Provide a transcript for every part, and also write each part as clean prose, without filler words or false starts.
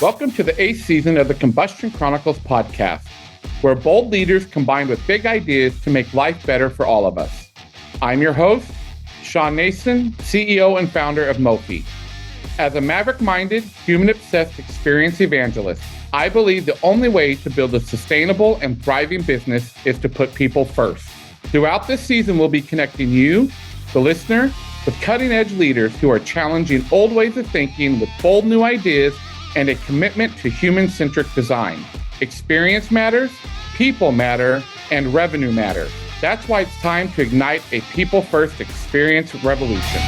Welcome to the 8th season of the Combustion Chronicles podcast, where bold leaders combine with big ideas to make life better for all of us. I'm your host, Shawn Nason, CEO and founder of Mofi. As a maverick-minded, human-obsessed experience evangelist, I believe the only way to build a sustainable and thriving business is to put people first. Throughout this season, we'll be connecting you, the listener, with cutting-edge leaders who are challenging old ways of thinking with bold new ideas and a commitment to human-centric design. Experience matters, people matter, and revenue matters. That's why it's time to ignite a people-first experience revolution.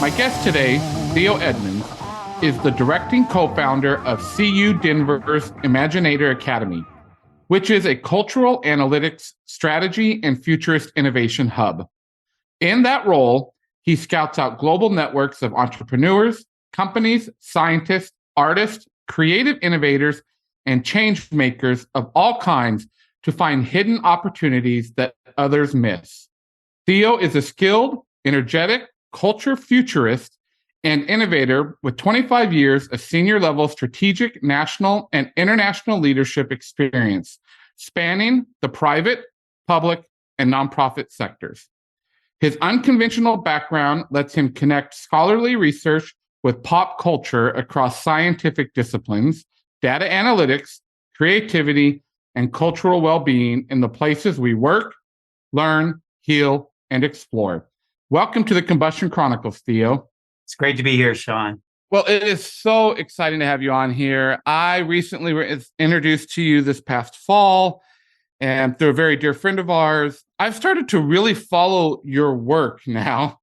My guest today, Theo Edmonds, is the directing co-founder of CU Denver's Imaginator Academy, which is a cultural analytics strategy and futurist innovation hub. In that role, he scouts out global networks of entrepreneurs, companies, scientists, artists, creative innovators, and change makers of all kinds to find hidden opportunities that others miss. Theo is a skilled, energetic, culture futurist and innovator with 25 years of senior-level strategic, national, and international leadership experience, spanning the private, public, and nonprofit sectors. His unconventional background lets him connect scholarly research with pop culture across scientific disciplines, data analytics, creativity, and cultural well-being in the places we work, learn, heal, and explore. Welcome to the Combustion Chronicles, Theo. It's great to be here, Shawn. Well, it is so exciting to have you on here. I recently was introduced to you this past fall, and through a very dear friend of ours. I've started to really follow your work now,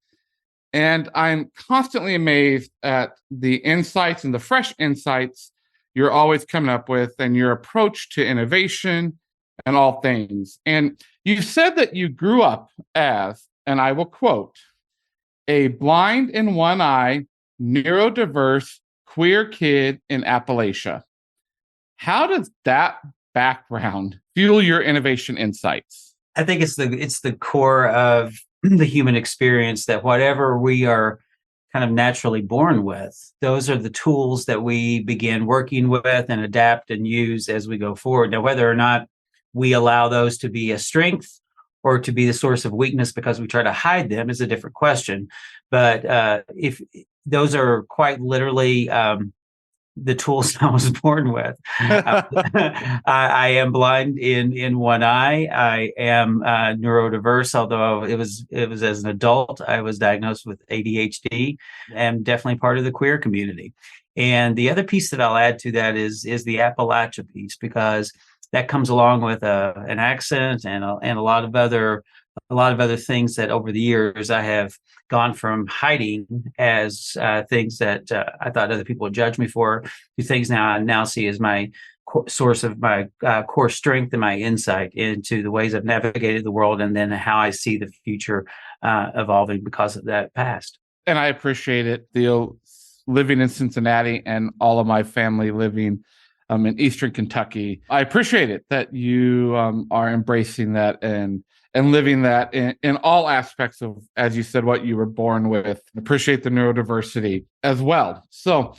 and I'm constantly amazed at the insights and the fresh insights you're always coming up with and your approach to innovation and all things. And you said that you grew up as, and I will quote, a blind in one eye, neurodiverse, queer kid in Appalachia. How does that background fuel your innovation insights? I think it's the core of the human experience that whatever we are kind of naturally born with, those are the tools that we begin working with and adapt and use as we go forward. Now, whether or not we allow those to be a strength or to be the source of weakness because we try to hide them is a different question. But if those are quite literally the tools I was born with. I am blind in one eye. I am neurodiverse, although it was as an adult. I was diagnosed with ADHD. I'm definitely part of the queer community. And the other piece that I'll add to that is the Appalachia piece, because that comes along with an accent and a lot of other things that over the years I have gone from hiding as things that I thought other people would judge me for to things I now see as my source of my core strength and my insight into the ways I've navigated the world and then how I see the future evolving because of that past. And I appreciate it, Theo, living in Cincinnati and all of my family living in Eastern Kentucky. I appreciate it that you are embracing that and living that in all aspects of, as you said, what you were born with. Appreciate the neurodiversity as well. So,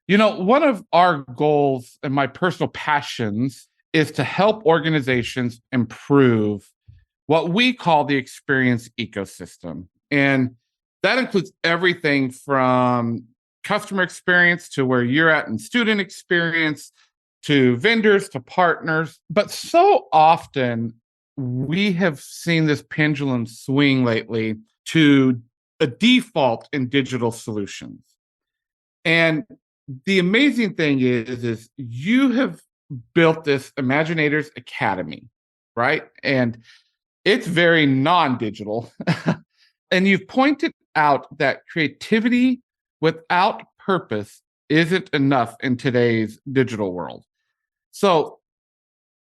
one of our goals and my personal passions is to help organizations improve what we call the experience ecosystem. And that includes everything from customer experience to where you're at in student experience, to vendors, to partners. But so often we have seen this pendulum swing lately to a default in digital solutions. And the amazing thing is you have built this Imaginators Academy, right? And it's very non-digital. And you've pointed out that creativity without purpose isn't enough in today's digital world. So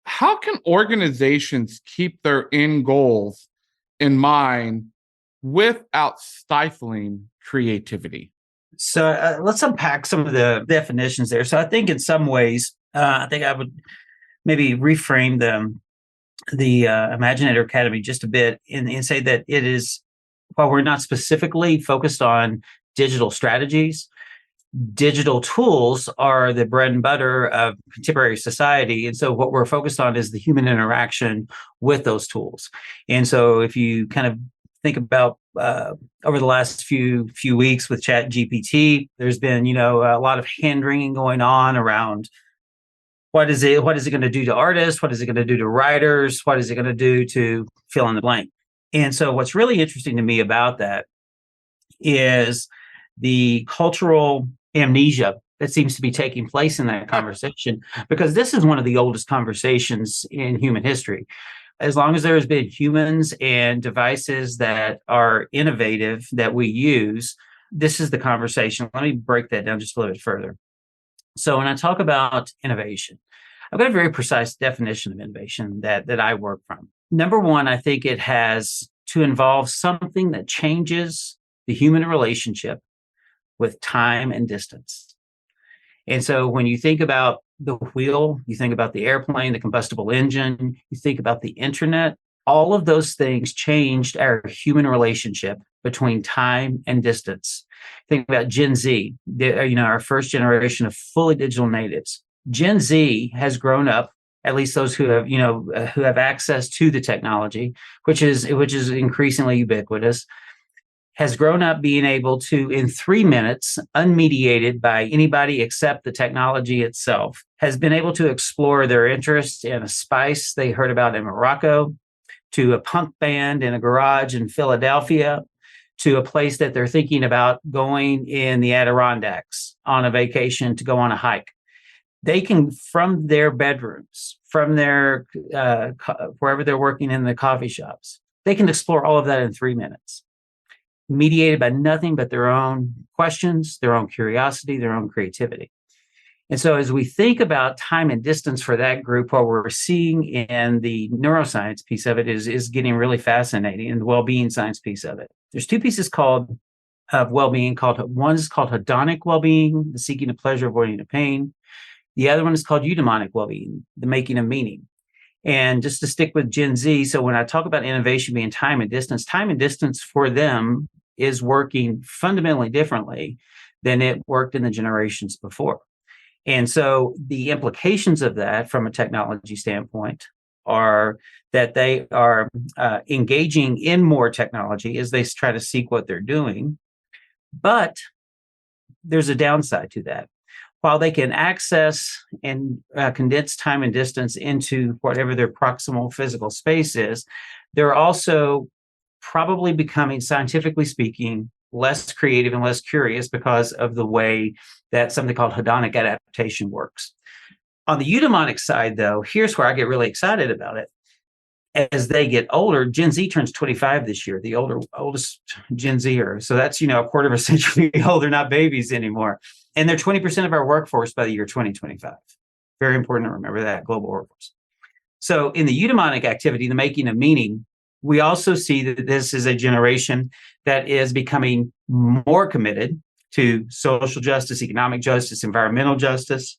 how can organizations keep their end goals in mind without stifling creativity? So let's unpack some of the definitions there. So I think in some ways, I think I would maybe reframe them the Imaginator Academy just a bit and say that it is, while we're not specifically focused on digital strategies, digital tools are the bread and butter of contemporary society. And so what we're focused on is the human interaction with those tools. And so if you kind of think about over the last few weeks with Chat GPT, there's been, a lot of hand wringing going on around what is it going to do to artists? What is it going to do to writers? What is it going to do to fill in the blank? And so what's really interesting to me about that is the cultural amnesia that seems to be taking place in that conversation, because this is one of the oldest conversations in human history. As long as there has been humans and devices that are innovative that we use, this is the conversation. Let me break that down just a little bit further. So when I talk about innovation, I've got a very precise definition of innovation that I work from. Number one, I think it has to involve something that changes the human relationship with time and distance. And so when you think about the wheel, you think about the airplane, the combustible engine, you think about the internet, all of those things changed our human relationship between time and distance. Think about Gen Z, our first generation of fully digital natives. Gen Z has grown up, at least those who have access to the technology, which is increasingly ubiquitous, has grown up being able to, in 3 minutes, unmediated by anybody except the technology itself, has been able to explore their interest in a spice they heard about in Morocco, to a punk band in a garage in Philadelphia, to a place that they're thinking about going in the Adirondacks on a vacation to go on a hike. They can, from their bedrooms, from their wherever they're working in the coffee shops, they can explore all of that in 3 minutes, mediated by nothing but their own questions, their own curiosity, their own creativity. And so as we think about time and distance for that group, what we're seeing in the neuroscience piece of it is getting really fascinating, and the well-being science piece of it. There's two pieces of well-being one is called hedonic well-being, the seeking of pleasure, avoiding of pain. The other one is called eudaimonic well-being, the making of meaning. And just to stick with Gen Z, so when I talk about innovation being time and distance for them is working fundamentally differently than it worked in the generations before. And so the implications of that from a technology standpoint are that they are engaging in more technology as they try to seek what they're doing. But there's a downside to that. While they can access and condense time and distance into whatever their proximal physical space is, they're also probably becoming, scientifically speaking, less creative and less curious because of the way that something called hedonic adaptation works. On the eudaimonic side, though, here's where I get really excited about it. As they get older, Gen Z turns 25 this year, the oldest Gen Zer. So that's, a quarter of a century old. They're not babies anymore. And they're 20% of our workforce by the year 2025. Very important to remember that, global workforce. So in the eudaimonic activity, the making of meaning, we also see that this is a generation that is becoming more committed to social justice, economic justice, environmental justice,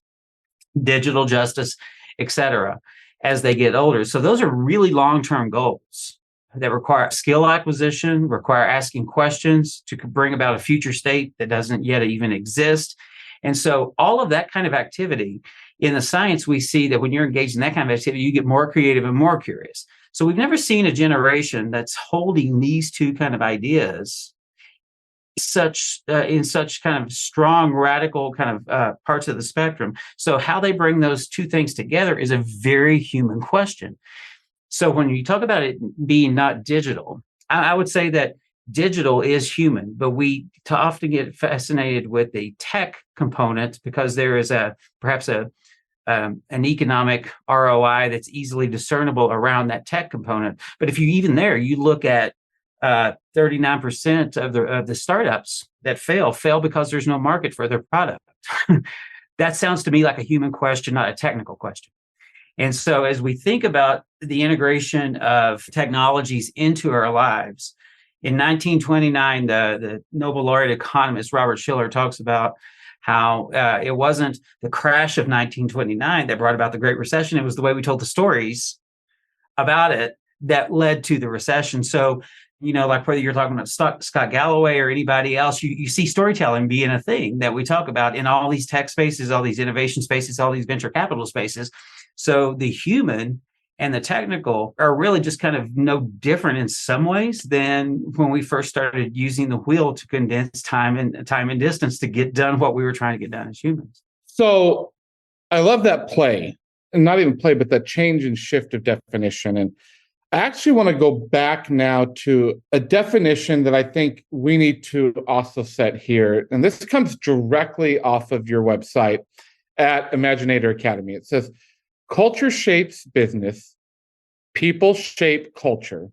digital justice, et cetera, as they get older. So those are really long-term goals that require skill acquisition, require asking questions to bring about a future state that doesn't yet even exist. And so all of that kind of activity in the science, we see that when you're engaged in that kind of activity, you get more creative and more curious. So we've never seen a generation that's holding these two kind of ideas in such kind of strong, radical kind of parts of the spectrum. So how they bring those two things together is a very human question. So when you talk about it being not digital, I would say that digital is human, but we often get fascinated with the tech component because there is perhaps an economic ROI that's easily discernible around that tech component. But if you look at 39% of the startups that fail because there's no market for their product. That sounds to me like a human question, not a technical question. And so as we think about the integration of technologies into our lives, in 1929, the Nobel laureate economist Robert Shiller talks about how it wasn't the crash of 1929 that brought about the Great Recession. It was the way we told the stories about it that led to the recession. So, like whether you're talking about Scott Galloway or anybody else, you see storytelling being a thing that we talk about in all these tech spaces, all these innovation spaces, all these venture capital spaces. So the human and the technical are really just kind of no different in some ways than when we first started using the wheel to condense time and distance to get done what we were trying to get done as humans. So I love that play, and not even play, but that change and shift of definition. And I actually want to go back now to a definition that I think we need to also set here. And this comes directly off of your website at Imaginator Academy. It says, culture shapes business, people shape culture,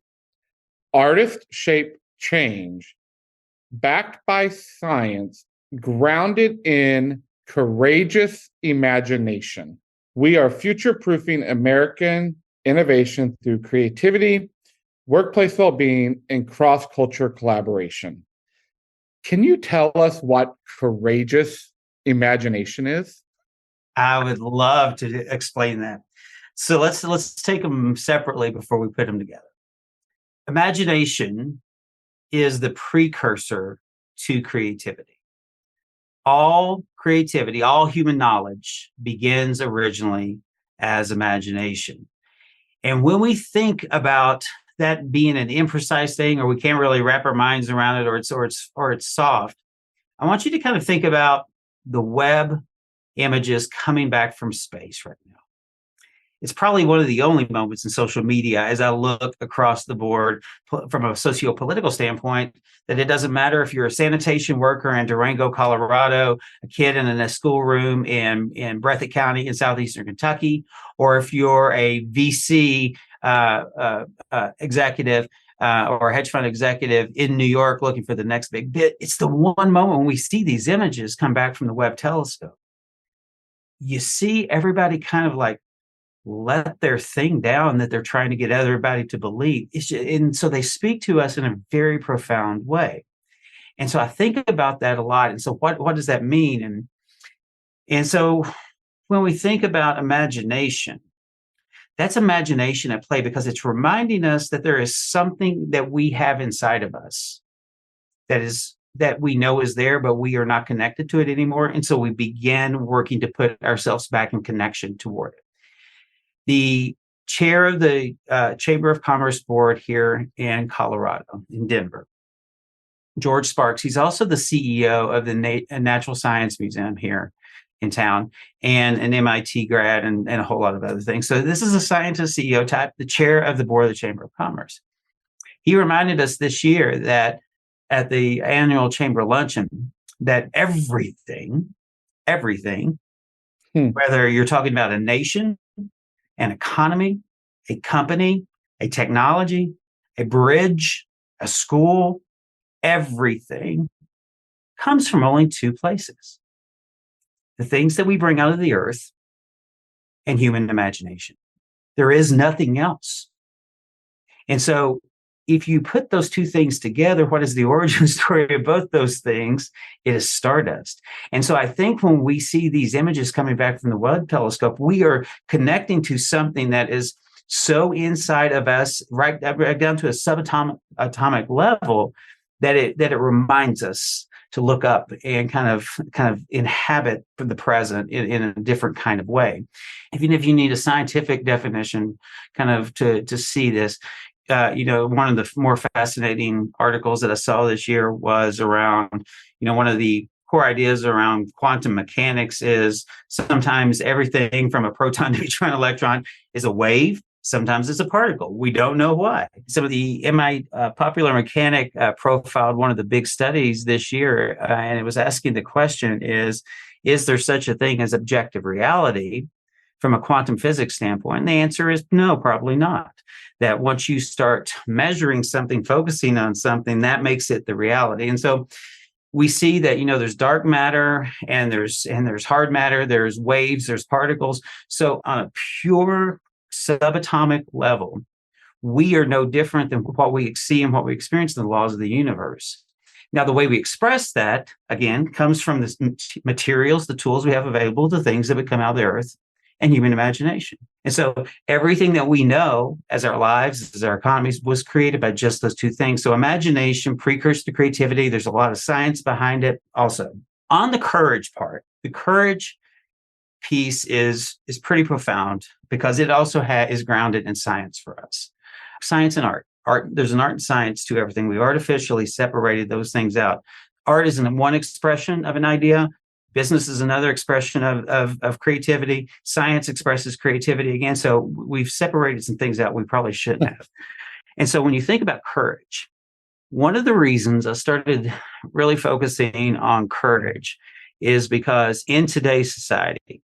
artists shape change, backed by science, grounded in courageous imagination. We are future-proofing American innovation through creativity, workplace well-being, and cross-culture collaboration. Can you tell us what courageous imagination is? I would love to explain that. So let's take them separately before we put them together. Imagination is the precursor to creativity. All creativity, all human knowledge begins originally as imagination. And when we think about that being an imprecise thing, or we can't really wrap our minds around it, or it's soft, I want you to kind of think about the web images coming back from space right now. It's probably one of the only moments in social media, as I look across the board from a socio-political standpoint, that it doesn't matter if you're a sanitation worker in Durango, Colorado, a kid in a schoolroom in Breathitt County in southeastern Kentucky, or if you're a VC executive or a hedge fund executive in New York looking for the next big bit. It's the one moment when we see these images come back from the Webb telescope. You see everybody kind of like let their thing down that they're trying to get everybody to believe. And so they speak to us in a very profound way. And so I think about that a lot. And so what does that mean? And so when we think about imagination, that's imagination at play, because it's reminding us that there is something that we have inside of us that we know is there, but we are not connected to it anymore. And so we begin working to put ourselves back in connection toward it. The chair of the Chamber of Commerce board here in Colorado, in Denver, George Sparks, he's also the CEO of the Natural Science Museum here in town, and an MIT grad, and a whole lot of other things. So this is a scientist CEO type, the chair of the board of the Chamber of Commerce. He reminded us this year that at the annual Chamber luncheon, that everything, whether you're talking about a nation, an economy, a company, a technology, a bridge, a school, everything comes from only two places: the things that we bring out of the earth and human imagination. There is nothing else. And so if you put those two things together, what is the origin story of both those things? It is stardust. And so I think when we see these images coming back from the Webb telescope, we are connecting to something that is so inside of us, right down to a subatomic level, that it reminds us to look up and kind of inhabit the present in a different kind of way. Even if you need a scientific definition kind of to see this, one of the more fascinating articles that I saw this year was around, one of the core ideas around quantum mechanics is sometimes everything from a proton, neutron, electron is a wave. Sometimes it's a particle. We don't know why. Some of the MIT popular mechanic profiled one of the big studies this year, and it was asking the question is there such a thing as objective reality from a quantum physics standpoint? And the answer is no, probably not. That once you start measuring something, focusing on something, that makes it the reality. And so we see that, there's dark matter and there's hard matter, there's waves, there's particles. So on a pure subatomic level, we are no different than what we see and what we experience in the laws of the universe. Now, the way we express that, again, comes from the materials, the tools we have available, the things that would come out of the earth and human imagination. And so everything that we know as our lives, as our economies, was created by just those two things. So imagination, precursor to creativity, there's a lot of science behind it also. On the courage part, the courage piece is pretty profound because it also is grounded in science for us. Science and art. There's an art and science to everything. We've artificially separated those things out. Art is one expression of an idea. Business is another expression of creativity. Science expresses creativity again. So we've separated some things out we probably shouldn't have. And so when you think about courage, one of the reasons I started really focusing on courage is because in today's society,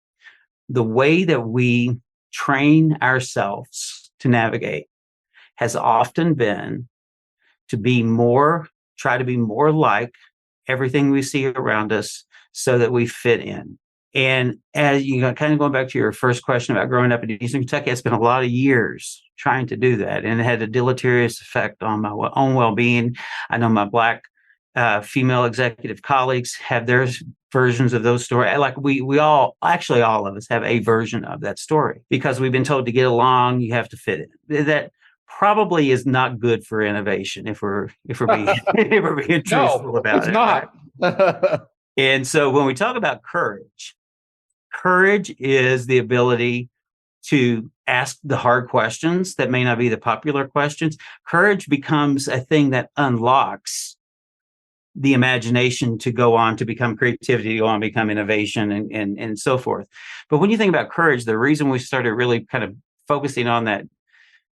the way that we train ourselves to navigate has often been to try to be more like everything we see around us so that we fit in. And as you know, kind of going back to your first question about growing up in Eastern Kentucky, it's been a lot of years trying to do that. And it had a deleterious effect on my own well-being. I know my Black female executive colleagues have their versions of those stories. Like we all, actually all of us have a version of that story because we've been told to get along, you have to fit in. That probably is not good for innovation if we're being, if we're being truthful about it. It's not. Right? And so when we talk about courage is the ability to ask the hard questions that may not be the popular questions. Courage becomes a thing that unlocks the imagination to go on to become creativity, to go on to become innovation and so forth. But when you think about courage, the reason we started really kind of focusing on that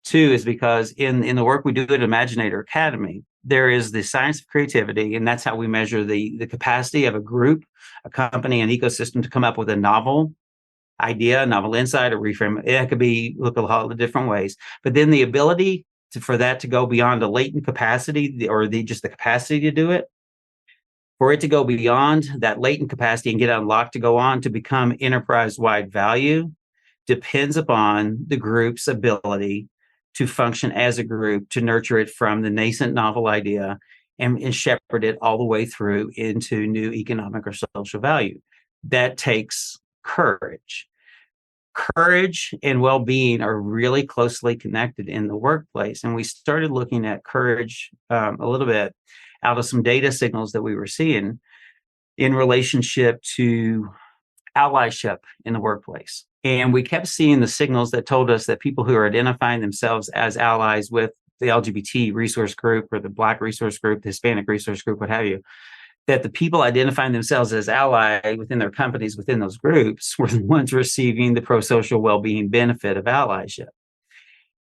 too is because in the work we do at Imaginator Academy, there is the science of creativity, and that's how we measure the capacity of a group, a company, an ecosystem to come up with a novel idea, a novel insight, or reframe. It could be look a lot of different ways. But then the ability for that to go beyond a latent capacity or just the capacity to do it, for it to go beyond that latent capacity and get unlocked to go on to become enterprise-wide value depends upon the group's ability to function as a group, to nurture it from the nascent novel idea and shepherd it all the way through into new economic or social value. That takes courage. Courage and well-being are really closely connected in the workplace. And we started looking at courage a little bit out of some data signals that we were seeing in relationship to allyship in the workplace. And we kept seeing the signals that told us that people who are identifying themselves as allies with the LGBT resource group or the Black resource group, the Hispanic resource group, what have you, that the people identifying themselves as ally within their companies, within those groups, were the ones receiving the pro-social well-being benefit of allyship.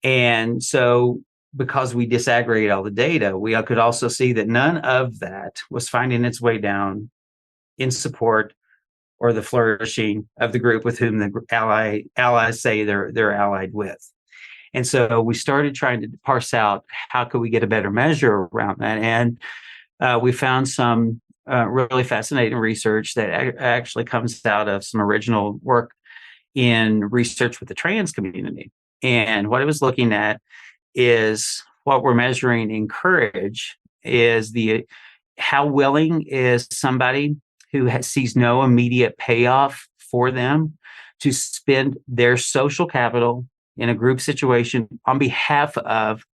And so because we disaggregated all the data, we could also see that none of that was finding its way down in support or the flourishing of the group with whom the allies say they're allied with. And so we started trying to parse out how could we get a better measure around that. And we found some really fascinating research that actually comes out of some original work in research with the trans community. And what it was looking at is what we're measuring in courage is how willing is somebody who sees no immediate payoff for them to spend their social capital in a group situation on behalf of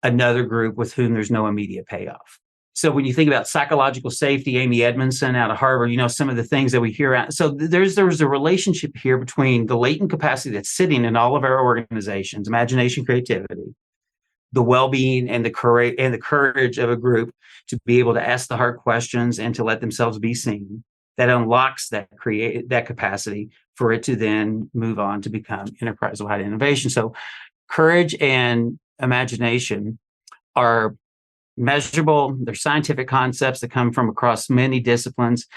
another group with whom there's no immediate payoff. So when you think about psychological safety, Amy Edmondson out of Harvard, some of the things that we hear out. So there's a relationship here between the latent capacity that's sitting in all of our organizations, imagination, creativity, the well-being and the courage of a group to be able to ask the hard questions and to let themselves be seen. That unlocks that capacity for it to then move on to become enterprise-wide innovation. So courage and imagination are measurable. They're scientific concepts that come from across many disciplines,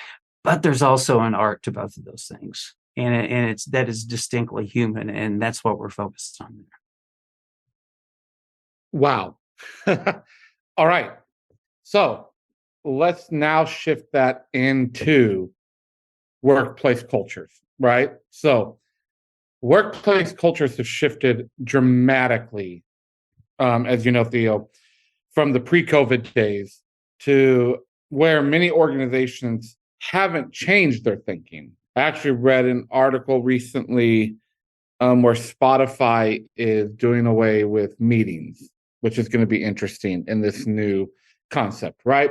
but there's also an art to both of those things. And that is distinctly human, and that's what we're focused on there. Wow. All right. So let's now shift that into workplace cultures, right? So workplace cultures have shifted dramatically, as you know, Theo, from the pre-COVID days to where many organizations haven't changed their thinking. I actually read an article recently where Spotify is doing away with meetings, which is going to be interesting in this new concept, right?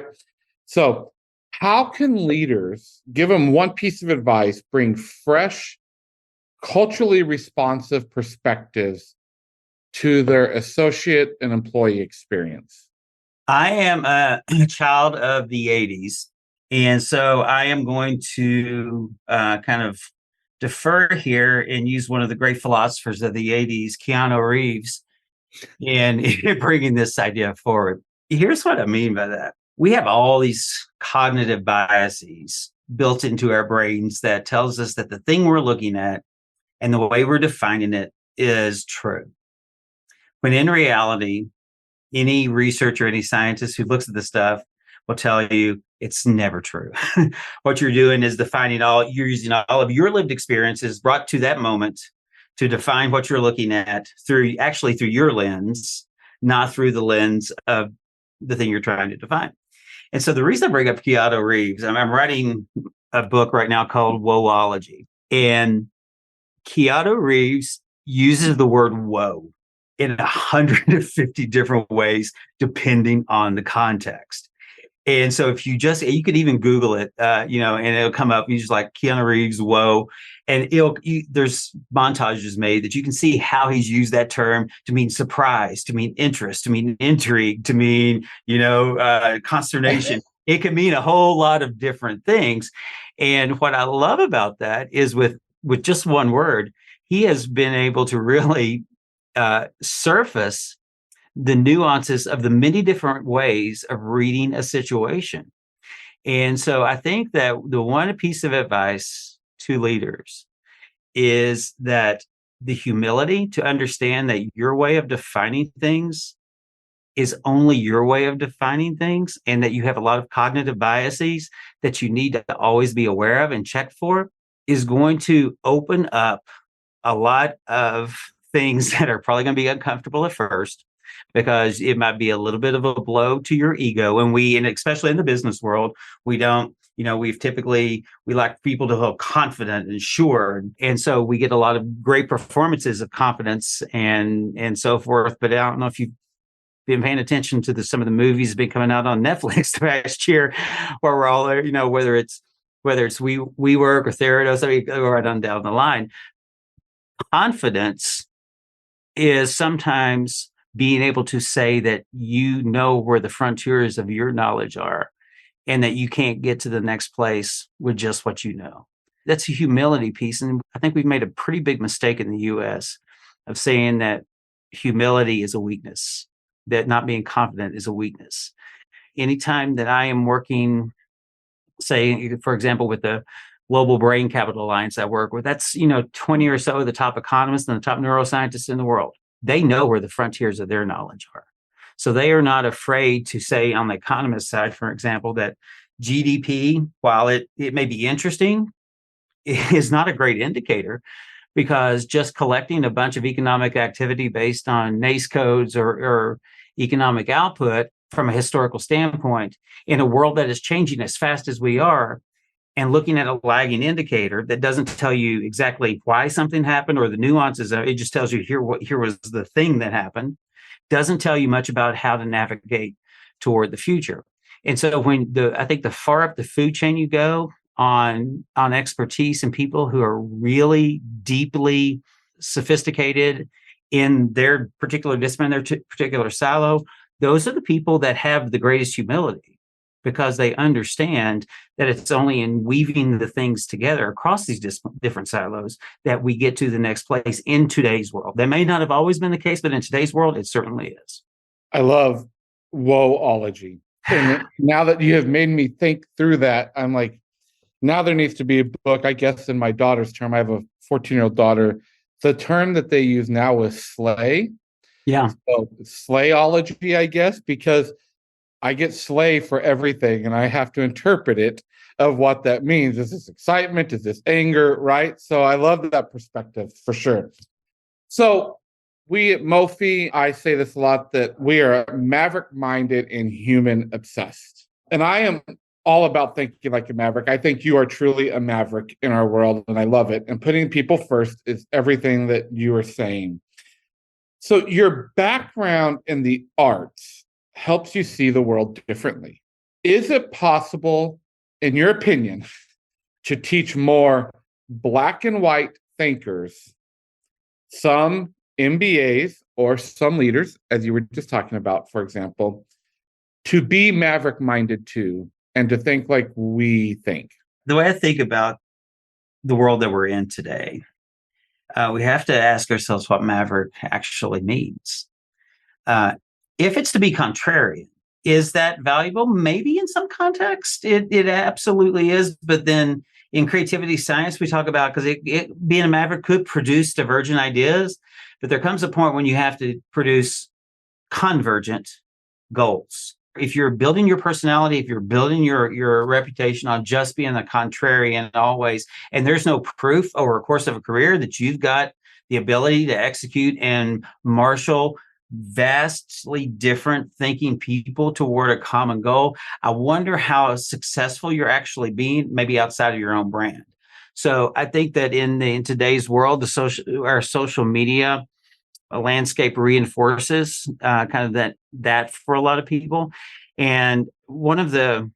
So, how can leaders, give them one piece of advice, bring fresh, culturally responsive perspectives to their associate and employee experience? I am a child of the 80s. And so I am going to kind of defer here and use one of the great philosophers of the 80s, Keanu Reeves, in bringing this idea forward. Here's what I mean by that. We have all these cognitive biases built into our brains that tells us that the thing we're looking at and the way we're defining it is true. When in reality, any researcher, any scientist who looks at this stuff will tell you it's never true. What you're doing is you're using all of your lived experiences brought to that moment to define what you're looking at through your lens, not through the lens of the thing you're trying to define. And so the reason I bring up Keanu Reeves, I'm writing a book right now called Woeology. And Keanu Reeves uses the word woe in 150 different ways, depending on the context. And so if you could even Google it, and it'll come up. You just like Keanu Reeves, whoa. And there's montages made that you can see how he's used that term to mean surprise, to mean interest, to mean intrigue, to mean, consternation. It can mean a whole lot of different things. And what I love about that is with just one word, he has been able to really surface the nuances of the many different ways of reading a situation. And so I think that the one piece of advice to leaders is that the humility to understand that your way of defining things is only your way of defining things, and that you have a lot of cognitive biases that you need to always be aware of and check for, is going to open up a lot of things that are probably going to be uncomfortable at first, because it might be a little bit of a blow to your ego. And especially in the business world, we like people to feel confident and sure. And so we get a lot of great performances of confidence and so forth. But I don't know if you've been paying attention to some of the movies that have been coming out on Netflix the past year, where we're all there, whether it's WeWork or Theranos, or right on down the line. Confidence is sometimes being able to say that you know where the frontiers of your knowledge are, and that you can't get to the next place with just what you know. That's a humility piece. And I think we've made a pretty big mistake in the US of saying that humility is a weakness, that not being confident is a weakness. Anytime that I am working, say, for example, with the Global Brain Capital Alliance I work with, that's 20 or so of the top economists and the top neuroscientists in the world. They know where the frontiers of their knowledge are. So they are not afraid to say, on the economist side, for example, that GDP, while it may be interesting, is not a great indicator, because just collecting a bunch of economic activity based on NACE codes or economic output from a historical standpoint in a world that is changing as fast as we are, and looking at a lagging indicator that doesn't tell you exactly why something happened or the nuances of it, it just tells you here was the thing that happened, doesn't tell you much about how to navigate toward the future. And so I think the far up the food chain you go on expertise and people who are really deeply sophisticated in their particular discipline, their particular silo, those are the people that have the greatest humility, because they understand that it's only in weaving the things together across these different silos that we get to the next place in today's world. That may not have always been the case, but in today's world, it certainly is. I love woeology. And now that you have made me think through that, I'm like, now there needs to be a book, I guess, in my daughter's term. I have a 14-year-old daughter. The term that they use now is slay. Yeah. So slayology, I guess, because I get slay for everything, and I have to interpret it of what that means. Is this excitement? Is this anger? Right? So I love that perspective for sure. So we at Mophie, I say this a lot, that we are maverick-minded and human-obsessed. And I am all about thinking like a maverick. I think you are truly a maverick in our world, and I love it. And putting people first is everything that you are saying. So, your background in the arts helps you see the world differently. Is it possible, in your opinion, to teach more black and white thinkers, some MBAs or some leaders, as you were just talking about, for example, to be maverick minded too, and to think like we think? The way I think about the world that we're in today, we have to ask ourselves what maverick actually means. If it's to be contrarian, is that valuable? Maybe in some context, it absolutely is. But then in creativity science, we talk about, because being a maverick could produce divergent ideas, but there comes a point when you have to produce convergent goals. If you're building your personality, if you're building your reputation on just being a contrarian always, and there's no proof over a course of a career that you've got the ability to execute and marshal vastly different thinking people toward a common goal, I wonder how successful you're actually being, maybe outside of your own brand. So I think that in today's world, our social media landscape reinforces kind of that for a lot of people. And one of the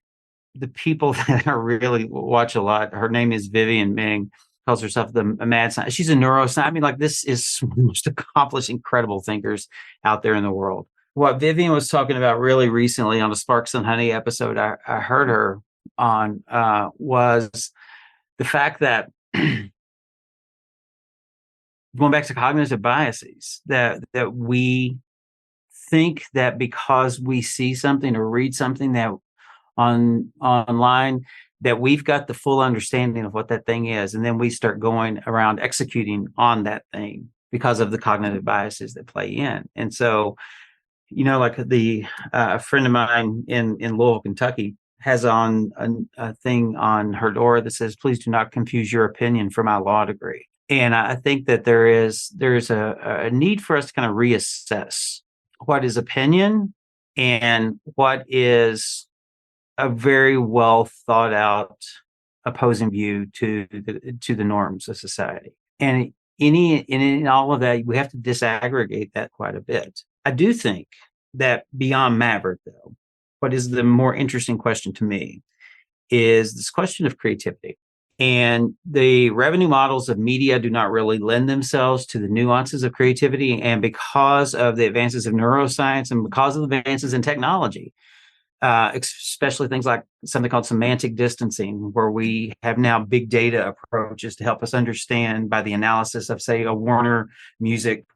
people that I really watch a lot, her name is Vivian Ming, calls herself the mad scientist. She's a neuroscientist. I mean, like, this is one of the most accomplished, incredible thinkers out there in the world. What Vivian was talking about really recently on the Sparks and Honey episode I heard her on was the fact that going back to cognitive biases, that we think that because we see something or read something that online, that we've got the full understanding of what that thing is, and then we start going around executing on that thing because of the cognitive biases that play in. And so, like a friend of mine in Louisville, Kentucky, has on a thing on her door that says, "Please do not confuse your opinion for my law degree." And I think that there's a need for us to kind of reassess what is opinion and what is a very well thought out opposing view to the norms of society. And in all of that, we have to disaggregate that quite a bit. I do think that beyond Maverick, though, what is the more interesting question to me is this question of creativity. And the revenue models of media do not really lend themselves to the nuances of creativity. And because of the advances of neuroscience and because of the advances in technology, especially things like something called semantic distancing, where we have now big data approaches to help us understand by the analysis of, say, a Warner Music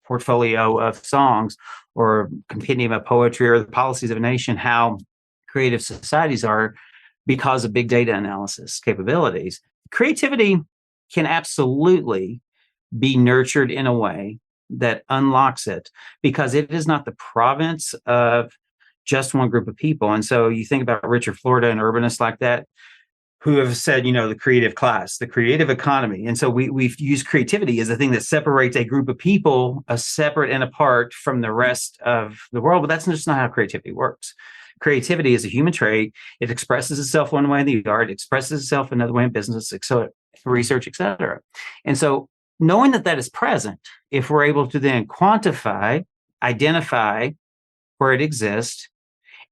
portfolio of songs or compendium of poetry or the policies of a nation, how creative societies are because of big data analysis capabilities. Creativity can absolutely be nurtured in a way that unlocks it, because it is not the province of just one group of people. And so you think about Richard Florida and urbanists like that, who have said, the creative class, the creative economy. And so we've used creativity as a thing that separates a group of people, separate and apart from the rest of the world. But that's just not how creativity works. Creativity is a human trait. It expresses itself one way in the art, it expresses itself another way in business, research, et cetera. And so knowing that is present, if we're able to then quantify, identify where it exists,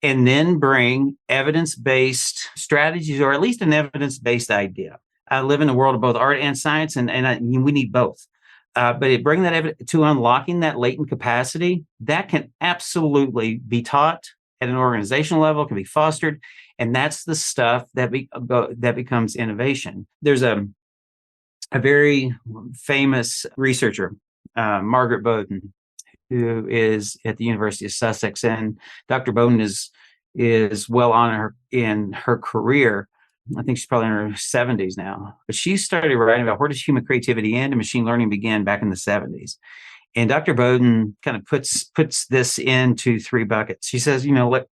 and then bring evidence-based strategies, or at least an evidence-based idea. I live in a world of both art and science, and we need both. But bring that evidence to unlocking that latent capacity, that can absolutely be taught at an organizational level, can be fostered, and that's the stuff that becomes innovation. There's a very famous researcher, Margaret Bowden, who is at the University of Sussex, and Dr. Bowden is well on in her career. I think she's probably in her 70s now, but she started writing about where does human creativity end and machine learning begin back in the 70s. And Dr. Bowden kind of puts this into three buckets. She says, look,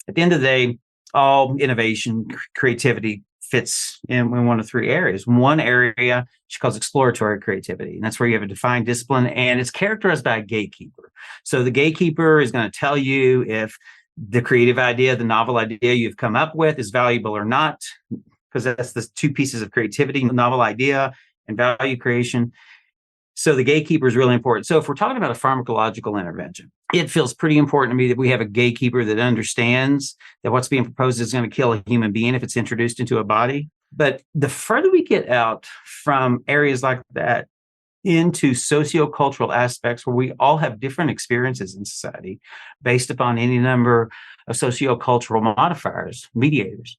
at the end of the day, all innovation, creativity fits in one of three areas. One area she calls exploratory creativity, and that's where you have a defined discipline, and it's characterized by a gatekeeper. So the gatekeeper is going to tell you if The creative idea, the novel idea you've come up with is valuable or not, because that's the two pieces of creativity, novel idea and value creation. So the gatekeeper is really important. So if we're talking about a pharmacological intervention, it feels pretty important to me that we have a gatekeeper that understands that what's being proposed is going to kill a human being if it's introduced into a body. But the further we get out from areas like that into sociocultural aspects where we all have different experiences in society based upon any number of sociocultural modifiers, mediators,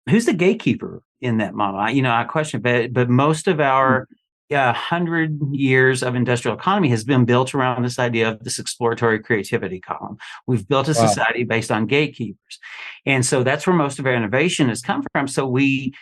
who's the gatekeeper in that model? I question, but most of our 100 years of industrial economy has been built around this idea of this exploratory creativity column. We've built a society based on gatekeepers. And so that's where most of our innovation has come from. So we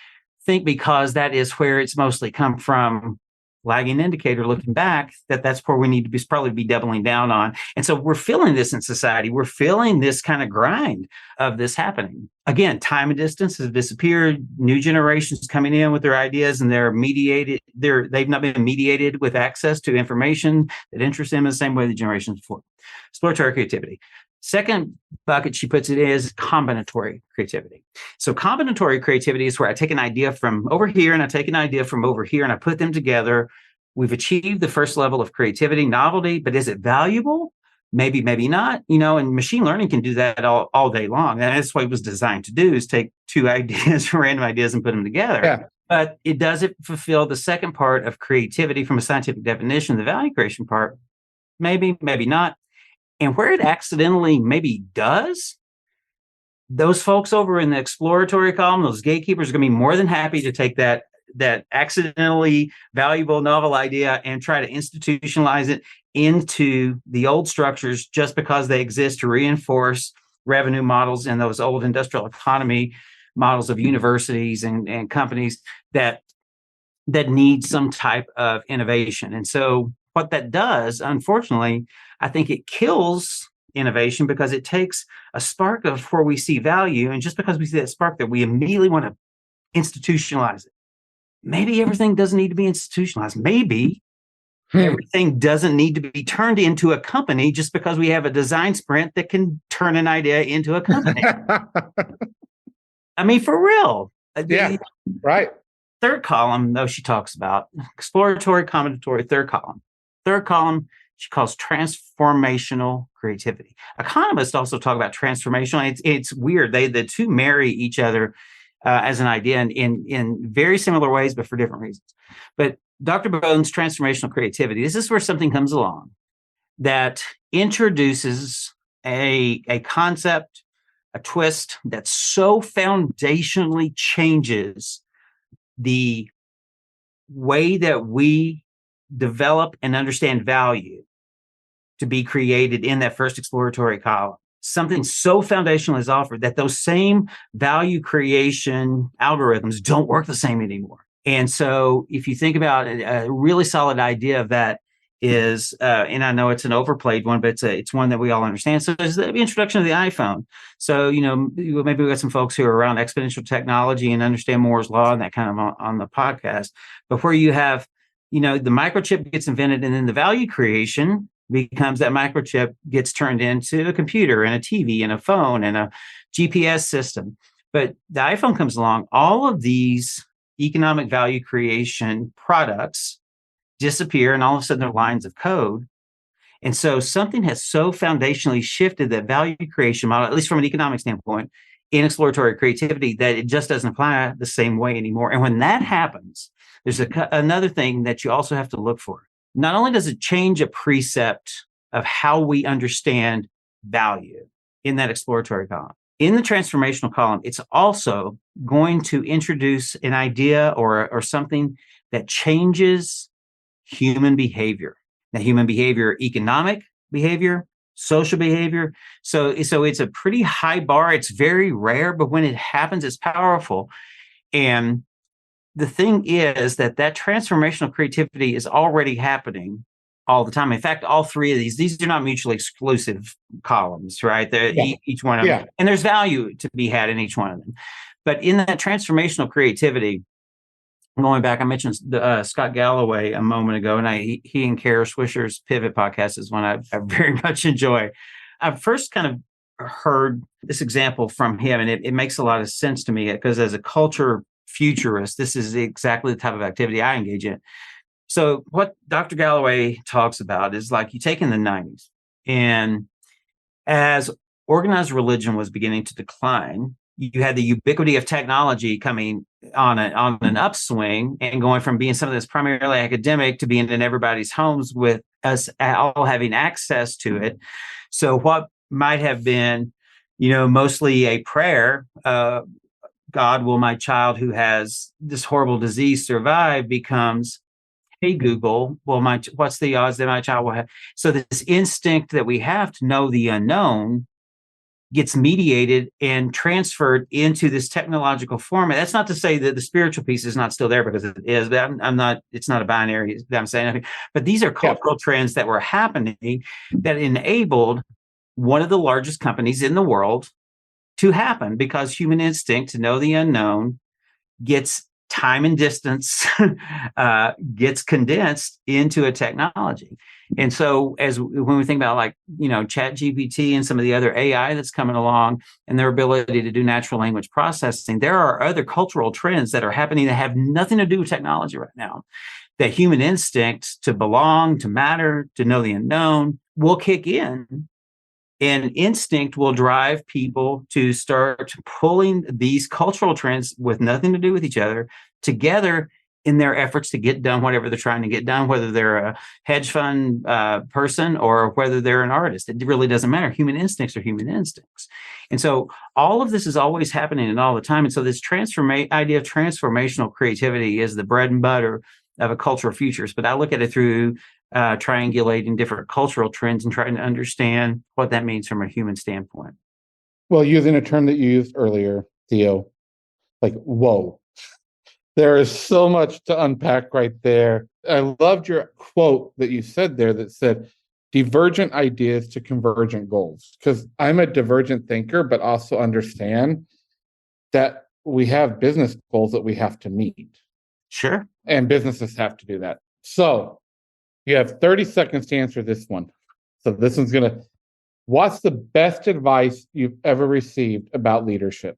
think because that is where it's mostly come from, lagging indicator looking back, that's where we need to probably be doubling down on. And so we're feeling this in society. We're feeling this kind of grind of this happening. Again, time and distance has disappeared. New generations coming in with their ideas, and they're mediated. They've not been mediated with access to information that interests them in the same way the generations before. Exploratory creativity. Second bucket she puts it is combinatory creativity. So combinatory creativity is where I take an idea from over here and I take an idea from over here and I put them together. We've achieved the first level of creativity, novelty, but is it valuable? Maybe, maybe not. And machine learning can do that all day long. And that's what it was designed to do, is take two ideas, random ideas, and put them together. Yeah. But it doesn't fulfill the second part of creativity from a scientific definition, the value creation part. Maybe, maybe not. And where it accidentally maybe does, those folks over in the exploratory column, those gatekeepers, are going to be more than happy to take that accidentally valuable novel idea and try to institutionalize it into the old structures just because they exist to reinforce revenue models in those old industrial economy models of universities and companies that need some type of innovation. And so what that does, unfortunately, I think it kills innovation because it takes a spark of where we see value. And just because we see that spark, that we immediately want to institutionalize it. Maybe everything doesn't need to be institutionalized. Maybe everything doesn't need to be turned into a company just because we have a design sprint that can turn an idea into a company. I mean, for real. Yeah, right. Third column, though, she talks about exploratory, combinatory, third column. Third column, she calls transformational creativity. Economists also talk about transformational. It's weird. The two marry each other as an idea in very similar ways, but for different reasons. But Dr. Bone's transformational creativity, this is where something comes along that introduces a concept, a twist that so foundationally changes the way that we develop and understand value to be created in that first exploratory column. Something so foundational is offered that those same value creation algorithms don't work the same anymore. And so if you think about it, a really solid idea of that is, and I know it's an overplayed one, but it's one that we all understand. So there's the introduction of the iPhone. So, maybe we got some folks who are around exponential technology and understand Moore's law and that kind of on the podcast. But where you have, the microchip gets invented, and then the value creation becomes that microchip gets turned into a computer and a TV and a phone and a GPS system. But the iPhone comes along, all of these economic value creation products disappear, and all of a sudden they're lines of code. And so something has so foundationally shifted that value creation model, at least from an economic standpoint, in exploratory creativity, that it just doesn't apply the same way anymore. And when that happens, there's another thing that you also have to look for. Not only does it change a precept of how we understand value in that exploratory column, in the transformational column, it's also going to introduce an idea or something that changes human behavior. Now, human behavior, economic behavior, social behavior. So it's a pretty high bar. It's very rare, but when it happens, it's powerful. And the thing is that transformational creativity is already happening all the time. In fact, all three of these are not mutually exclusive columns, right? Each one of them. And there's value to be had in each one of them. But in that transformational creativity, going back, I mentioned Scott Galloway a moment ago, and he and Kara Swisher's Pivot podcast is one I very much enjoy. I first kind of heard this example from him, and it makes a lot of sense to me because as a culture futurist, this is exactly the type of activity I engage in. So what Dr. Galloway talks about is like you take in the 90s, and as organized religion was beginning to decline, you had the ubiquity of technology coming on an upswing and going from being something that's primarily academic to being in everybody's homes with us all having access to it. So what might have been, mostly a prayer, God, will my child who has this horrible disease survive, becomes, hey, Google, what's the odds that my child will have? So this instinct that we have to know the unknown gets mediated and transferred into this technological format. That's not to say that the spiritual piece is not still there, because it is, but I'm not, it's not a binary that I'm saying. But these are cultural trends that were happening that enabled one of the largest companies in the world to happen, because human instinct to know the unknown gets time and distance gets condensed into a technology. And so when we think about Chat GPT and some of the other AI that's coming along and their ability to do natural language processing, there are other cultural trends that are happening that have nothing to do with technology right now. That human instinct to belong, to matter, to know the unknown will kick in. And instinct will drive people to start pulling these cultural trends with nothing to do with each other together in their efforts to get done whatever they're trying to get done, whether they're a hedge fund person or whether they're an artist. It really doesn't matter. Human instincts are human instincts. And so all of this is always happening and all the time. And so this idea of transformational creativity is the bread and butter of a cultural futurist. But I look at it through triangulating different cultural trends and trying to understand what that means from a human standpoint. Well, using a term that you used earlier, Theo, like, whoa, there is so much to unpack right there. I loved your quote that you said there that said, divergent ideas to convergent goals. Because I'm a divergent thinker, but also understand that we have business goals that we have to meet. Sure. And businesses have to do that. So you have 30 seconds to answer this one. So this one's what's the best advice you've ever received about leadership?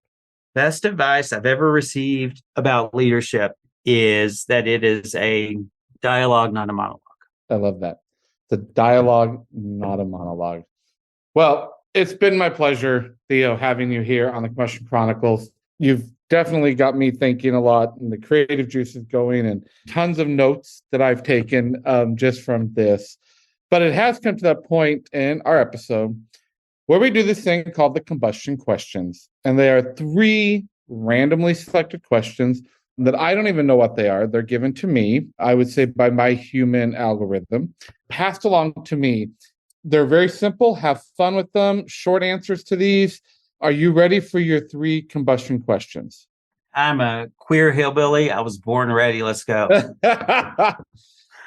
Best advice I've ever received about leadership is that it is a dialogue, not a monologue. I love that. It's a dialogue, not a monologue. Well, it's been my pleasure, Theo, having you here on the Combustion Chronicles. You've definitely got me thinking a lot, and the creative juices going, and tons of notes that I've taken just from this. But it has come to that point in our episode where we do this thing called the combustion questions. And they are 3 randomly selected questions that I don't even know what they are. They're given to me, I would say, by my human algorithm, passed along to me. They're very simple. Have fun with them. Short answers to these. Are you ready for your 3 combustion questions? I'm a queer hillbilly. I was born ready. Let's go.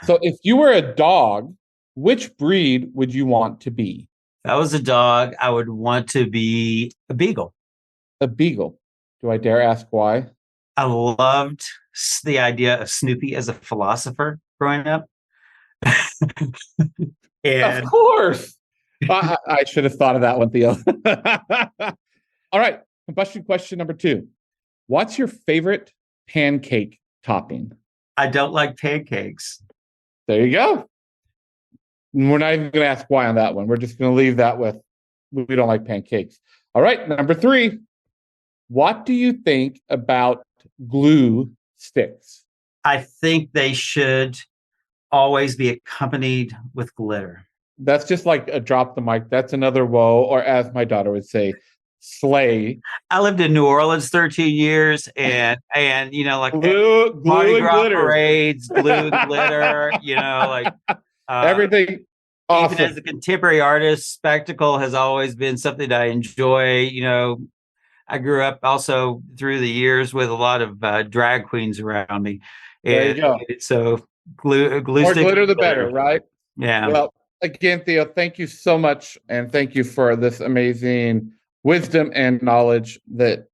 So if you were a dog, which breed would you want to be? If I was a dog, I would want to be a beagle. A beagle. Do I dare ask why? I loved the idea of Snoopy as a philosopher growing up. And of course. I should have thought of that one, Theo. All right. Combustion question number 2. What's your favorite pancake topping? I don't like pancakes. There you go. We're not even going to ask why on that one. We're just going to leave that with, we don't like pancakes. All right. Number 3. What do you think about glue sticks? I think they should always be accompanied with glitter. That's just like a drop the mic. That's another whoa, or as my daughter would say, slay. I lived in New Orleans 13 years, and like glue Mardi Gras glitter. Parades, glue, glitter, everything. Awesome. Even as a contemporary artist, spectacle has always been something that I enjoy. I grew up also through the years with a lot of drag queens around me. There you go. So glue more glitter the better, right? Yeah. Well, again, Theo, thank you so much. And thank you for this amazing wisdom and knowledge that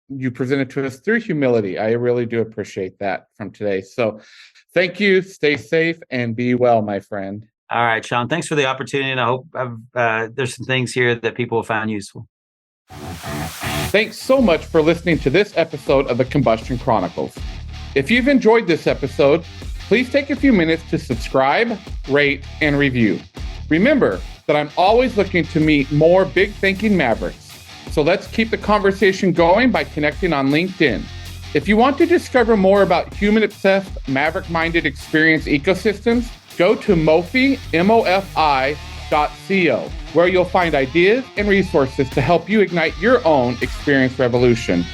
you presented to us through humility. I really do appreciate that from today. So thank you. Stay safe and be well, my friend. All right, Shawn, thanks for the opportunity. And I hope there's some things here that people will find useful. Thanks so much for listening to this episode of the Combustion Chronicles. If you've enjoyed this episode, please take a few minutes to subscribe, rate, and review. Remember that I'm always looking to meet more big thinking mavericks. So let's keep the conversation going by connecting on LinkedIn. If you want to discover more about human-obsessed, maverick-minded experience ecosystems, go to mofi.co, where you'll find ideas and resources to help you ignite your own experience revolution.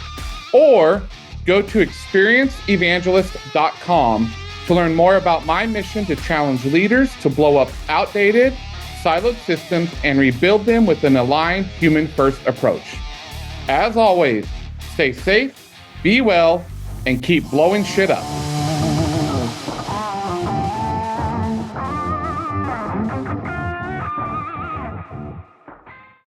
Or go to experienceevangelist.com to learn more about my mission to challenge leaders to blow up outdated, siloed systems and rebuild them with an aligned human-first approach. As always, stay safe, be well, and keep blowing shit up.